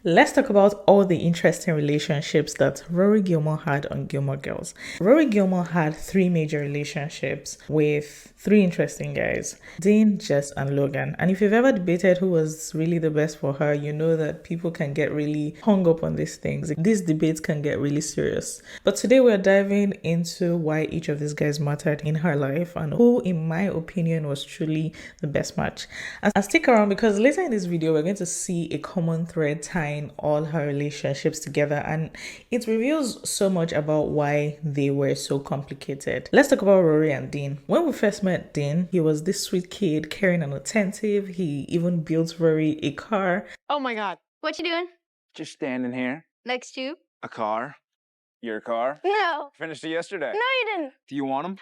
Let's talk about all the interesting relationships that Rory Gilmore had on Gilmore Girls. Rory Gilmore had 3 major relationships with 3 interesting guys: Dean, Jess, and Logan. And if you've ever debated who was really the best for her, you know that people can get really hung up on these things. These debates can get really serious. But today we're diving into why each of these guys mattered in her life and who, in my opinion, was truly the best match. And stick around because later in this video, we're going to see a common thread tying all her relationships together, and it reveals so much about why they were so complicated. Let's talk about Rory and Dean. When we first met Dean, he was this sweet kid, caring and attentive. He even built Rory a car. Oh my god. What you doing? Just standing here. Next to you? A car? Your car? No. Finished it yesterday. No, you didn't. Do you want them?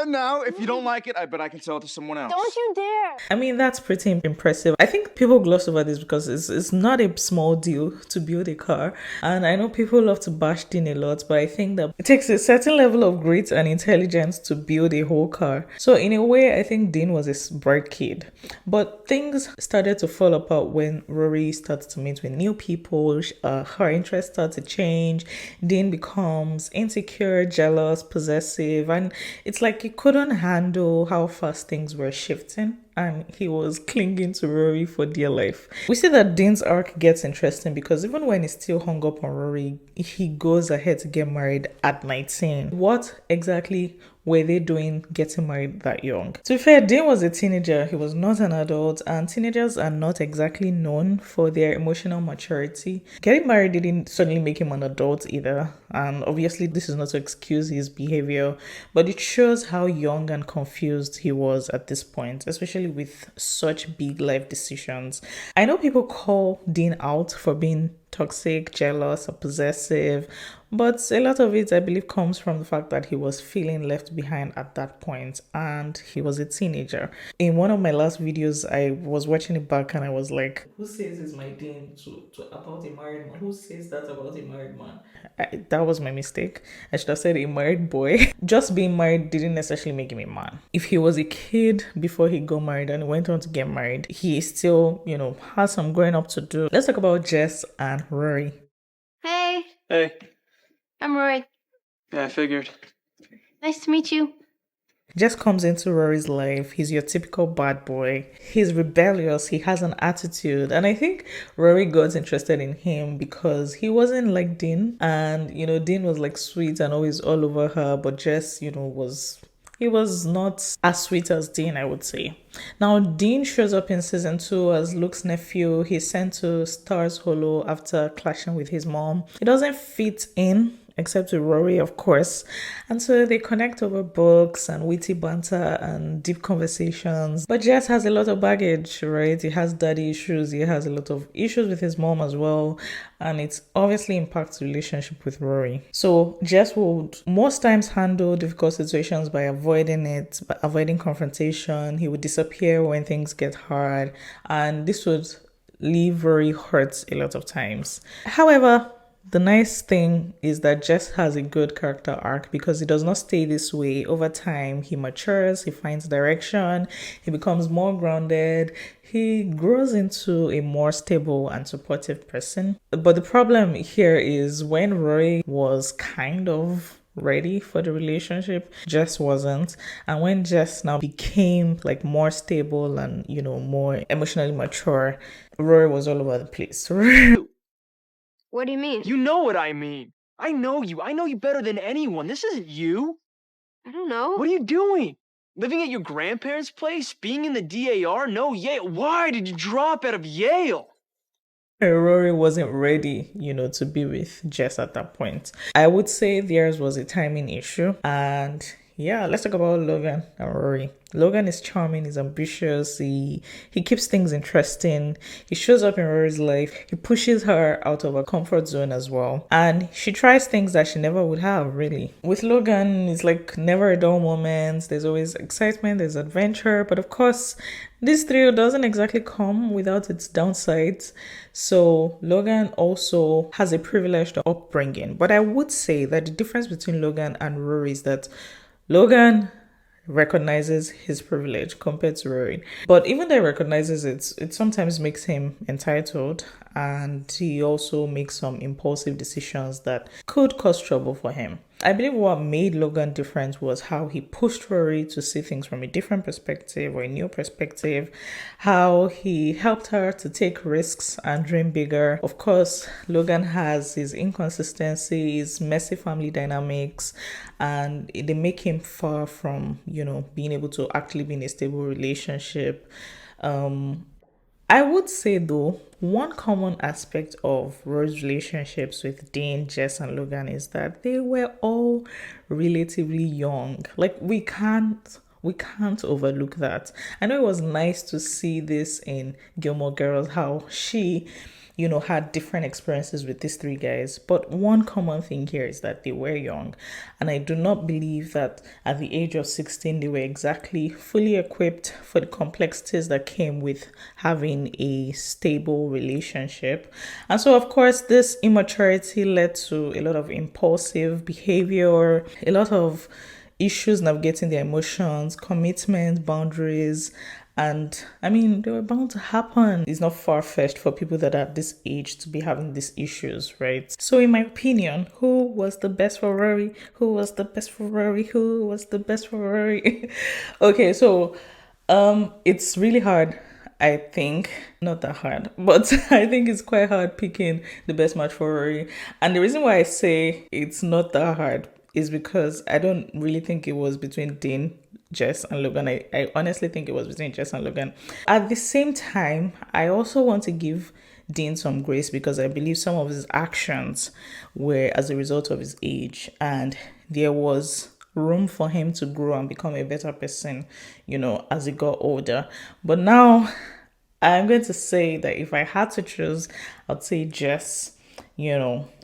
No, if you don't like it, I bet I can sell it to someone else. Don't you dare. I mean, that's pretty impressive. I think people gloss over this because it's not a small deal to build a car. And I know people love to bash Dean a lot, but I think that it takes a certain level of grit and intelligence to build a whole car. So in a way, I think Dean was a bright kid. But things started to fall apart when Rory started to meet with new people. Her interests started to change. Dean becomes insecure, jealous, possessive, and it's like he couldn't handle how fast things were shifting, and he was clinging to Rory for dear life. We see that Dean's arc gets interesting because even when he's still hung up on Rory, he goes ahead to get married at 19. What exactly were they doing getting married that young? To be fair, Dean was a teenager. He was not an adult, and teenagers are not exactly known for their emotional maturity. Getting married didn't suddenly make him an adult either, and obviously this is not to excuse his behavior, but it shows how young and confused he was at this point, especially with such big life decisions. I know people call Dean out for being toxic, jealous, or possessive, but a lot of it, I believe, comes from the fact that he was feeling left behind at that point, and he was a teenager. In one of my last videos, I was watching it back and I was like, who says it's my Dean about a married man? Who says that about a married man? That was my mistake. I should have said a married boy. Just being married didn't necessarily make him a man. If he was a kid before he got married and went on to get married, he still, has some growing up to do. Let's talk about Jess and Rory. Hey, Hey. I'm Rory. Yeah, I figured. Nice to meet you. Jess comes into Rory's life. He's your typical bad boy. He's rebellious. He has an attitude. And I think Rory got interested in him because he wasn't like Dean. And, Dean was like sweet and always all over her. But Jess, he was not as sweet as Dean, I would say. Now, Dean shows up in season 2 as Luke's nephew. He's sent to Stars Hollow after clashing with his mom. He doesn't fit in, except with Rory, of course. And so they connect over books and witty banter and deep conversations. But Jess has a lot of baggage, right? He has daddy issues. He has a lot of issues with his mom as well. And it obviously impacts the relationship with Rory. So Jess would most times handle difficult situations by avoiding it, by avoiding confrontation. He would disappear when things get hard. And this would leave Rory hurt a lot of times. However, the nice thing is that Jess has a good character arc because he does not stay this way. Over time, he matures, he finds direction, he becomes more grounded, he grows into a more stable and supportive person. But the problem here is when Rory was kind of ready for the relationship, Jess wasn't. And when Jess now became like more stable and, more emotionally mature, Rory was all over the place. What do you mean? You know what I mean. I know you. I know you better than anyone. This isn't you. I don't know. What are you doing? Living at your grandparents' place? Being in the DAR? No, Yale. Why did you drop out of Yale? Rory wasn't ready, to be with Jess at that point. I would say theirs was a timing issue. And yeah, let's talk about Logan and Rory. Logan is charming, he's ambitious, he keeps things interesting, he shows up in Rory's life, he pushes her out of her comfort zone as well, and she tries things that she never would have, really. With Logan, it's like never a dull moment, there's always excitement, there's adventure, but of course, this thrill doesn't exactly come without its downsides. So Logan also has a privileged upbringing, but I would say that the difference between Logan and Rory is that Logan recognizes his privilege compared to Rory. But even though he recognizes it, it sometimes makes him entitled, and he also makes some impulsive decisions that could cause trouble for him. I believe what made Logan different was how he pushed Rory to see things from a different perspective or a new perspective, how he helped her to take risks and dream bigger. Of course, Logan has his inconsistencies, messy family dynamics, and they make him far from, being able to actually be in a stable relationship. I would say though, one common aspect of Rose's relationships with Dean, Jess, and Logan is that they were all relatively young. Like we can't overlook that. I know it was nice to see this in Gilmore Girls, how she had different experiences with these three guys. But one common thing here is that they were young. And I do not believe that at the age of 16, they were exactly fully equipped for the complexities that came with having a stable relationship. And so, of course, this immaturity led to a lot of impulsive behavior, a lot of issues navigating their emotions, commitment, boundaries, and I mean, they were bound to happen. It's not far-fetched for people that are at this age to be having these issues, right? So in my opinion, who was the best for Rory? Who was the best for Rory? Who was the best for Rory? Okay, so it's really hard. I think not that hard, but I think it's quite hard picking the best match for Rory. And the reason why I say it's not that hard is because I don't really think it was between Dean, Jess, and Logan. I honestly think it was between Jess and Logan. At the same time, I also want to give Dean some grace because I believe some of his actions were as a result of his age, and there was room for him to grow and become a better person, as he got older. But now I'm going to say that if I had to choose, I'd say Jess,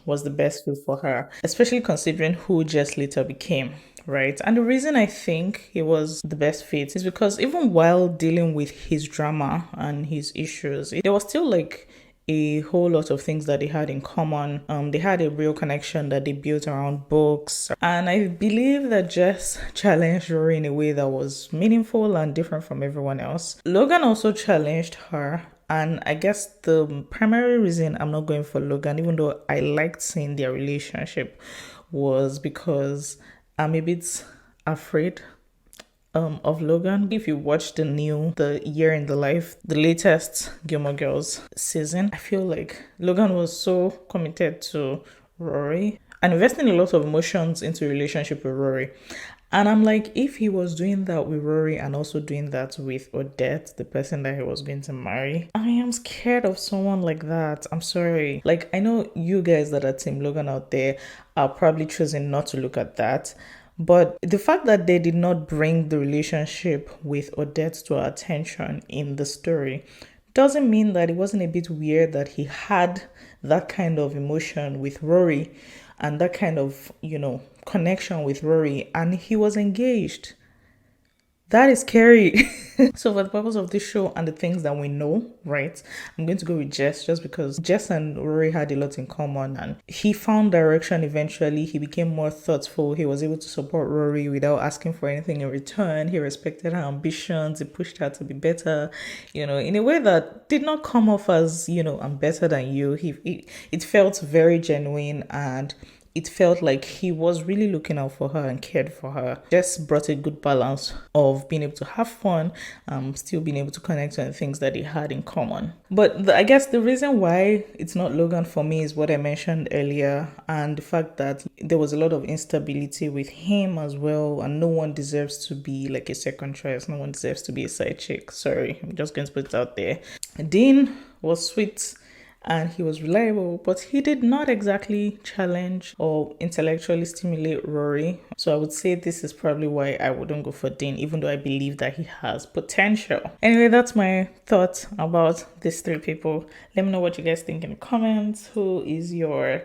was the best fit for her, especially considering who Jess later became, right? And the reason I think he was the best fit is because even while dealing with his drama and his issues, there was still like a whole lot of things that they had in common. They had a real connection that they built around books. And I believe that Jess challenged Rory in a way that was meaningful and different from everyone else. Logan also challenged her. And I guess the primary reason I'm not going for Logan, even though I liked seeing their relationship, was because I'm a bit afraid of Logan. If you watch the Year in the Life, the latest Gilmore Girls season, I feel like Logan was so committed to Rory and investing a lot of emotions into a relationship with Rory. And I'm like, if he was doing that with Rory and also doing that with Odette, the person that he was going to marry, I am scared of someone like that. I'm sorry. Like, I know you guys that are Team Logan out there are probably choosing not to look at that. But the fact that they did not bring the relationship with Odette to our attention in the story doesn't mean that it wasn't a bit weird that he had that kind of emotion with Rory and that kind of, connection with Rory, and he was engaged. That is scary. So for the purpose of this show and the things that we know, right, I'm going to go with Jess just because Jess and Rory had a lot in common and he found direction eventually. He became more thoughtful. He was able to support Rory without asking for anything in return. He respected her ambitions. He pushed her to be better, in a way that did not come off as, I'm better than you. It felt very genuine, and it felt like he was really looking out for her and cared for her. Just brought a good balance of being able to have fun, still being able to connect on the things that they had in common. But I guess the reason why it's not Logan for me is what I mentioned earlier, and the fact that there was a lot of instability with him as well, and no one deserves to be like a second choice. No one deserves to be a side chick. Sorry, I'm just going to put it out there. Dean was sweet and he was reliable, but he did not exactly challenge or intellectually stimulate Rory. So I would say this is probably why I wouldn't go for Dean, even though I believe that he has potential. Anyway, that's my thoughts about these three people. Let me know what you guys think in the comments. Who is your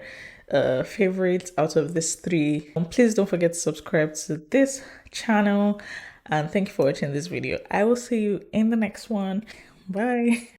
favorite out of these three? Please don't forget to subscribe to this channel, and thank you for watching this video. I will see you in the next one. Bye.